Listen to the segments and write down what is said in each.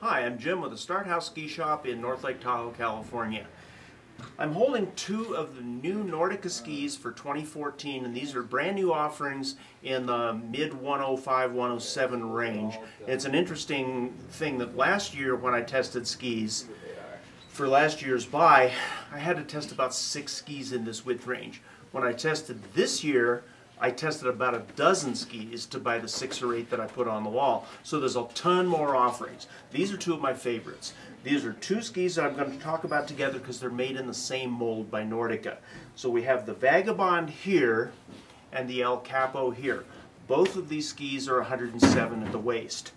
Hi, I'm Jim with the Start Haus Ski Shop in North Lake Tahoe, California. I'm holding two of the new Nordica skis for 2014, and these are brand new offerings in the mid 105, 107 range. It's an interesting thing that last year when I tested skis for last year's buy, I had to test about 6 skis in this width range. When I tested this year, I tested about a dozen skis to buy the 6 or 8 that I put on the wall. So there's a ton more offerings. These are two of my favorites. These are two skis that I'm going to talk about together because they're made in the same mold by Nordica. So we have the Vagabond here and the Capo here. Both of these skis are 107 at the waist.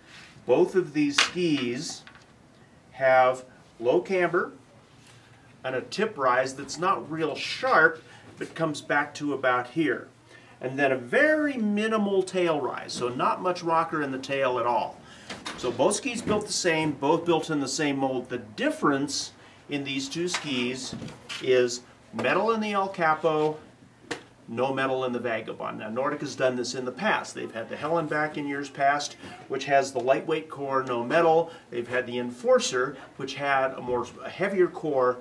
Both of these skis have low camber and a tip rise that's not real sharp, but comes back to about here. And then a very minimal tail rise, so not much rocker in the tail at all. So both skis built the same, both built in the same mold. The difference in these two skis is metal in the Capo, no metal in the Vagabond. Now Nordica's done this in the past. They've had the Hellenback in years past, which has the lightweight core, no metal. They've had the Enforcer, which had a heavier core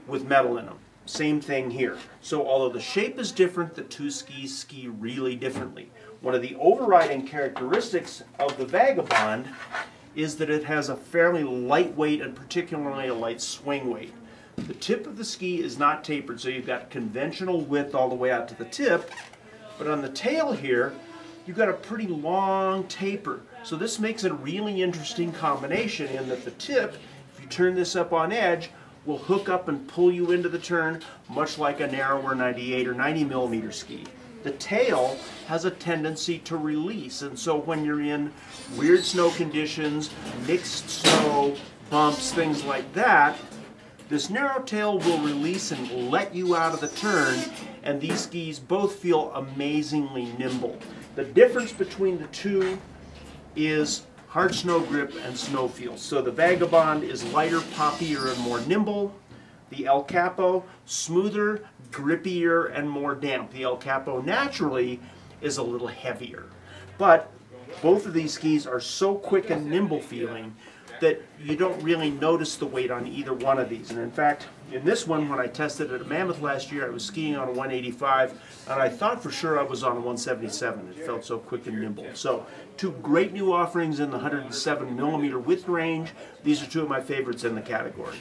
with metal in them. Same thing here. So although the shape is different, the two skis ski really differently. One of the overriding characteristics of the Vagabond is that it has a fairly lightweight and particularly a light swing weight. The tip of the ski is not tapered, so you've got conventional width all the way out to the tip, but on the tail here, you've got a pretty long taper. So this makes it a really interesting combination in that the tip, if you turn this up on edge, will hook up and pull you into the turn, much like a narrower 98 or 90 millimeter ski. The tail has a tendency to release, and so when you're in weird snow conditions, mixed snow, bumps, things like that, this narrow tail will release and let you out of the turn, and these skis both feel amazingly nimble. The difference between the two is hard snow grip and snow feel. So the Vagabond is lighter, poppier, and more nimble. The Capo, smoother, grippier, and more damp. The Capo naturally is a little heavier. But both of these skis are so quick and nimble feeling that you don't really notice the weight on either one of these. And in fact, in this one, when I tested it at Mammoth last year, I was skiing on a 185, and I thought for sure I was on a 177. It felt so quick and nimble. So, two great new offerings in the 107 millimeter width range. These are two of my favorites in the category.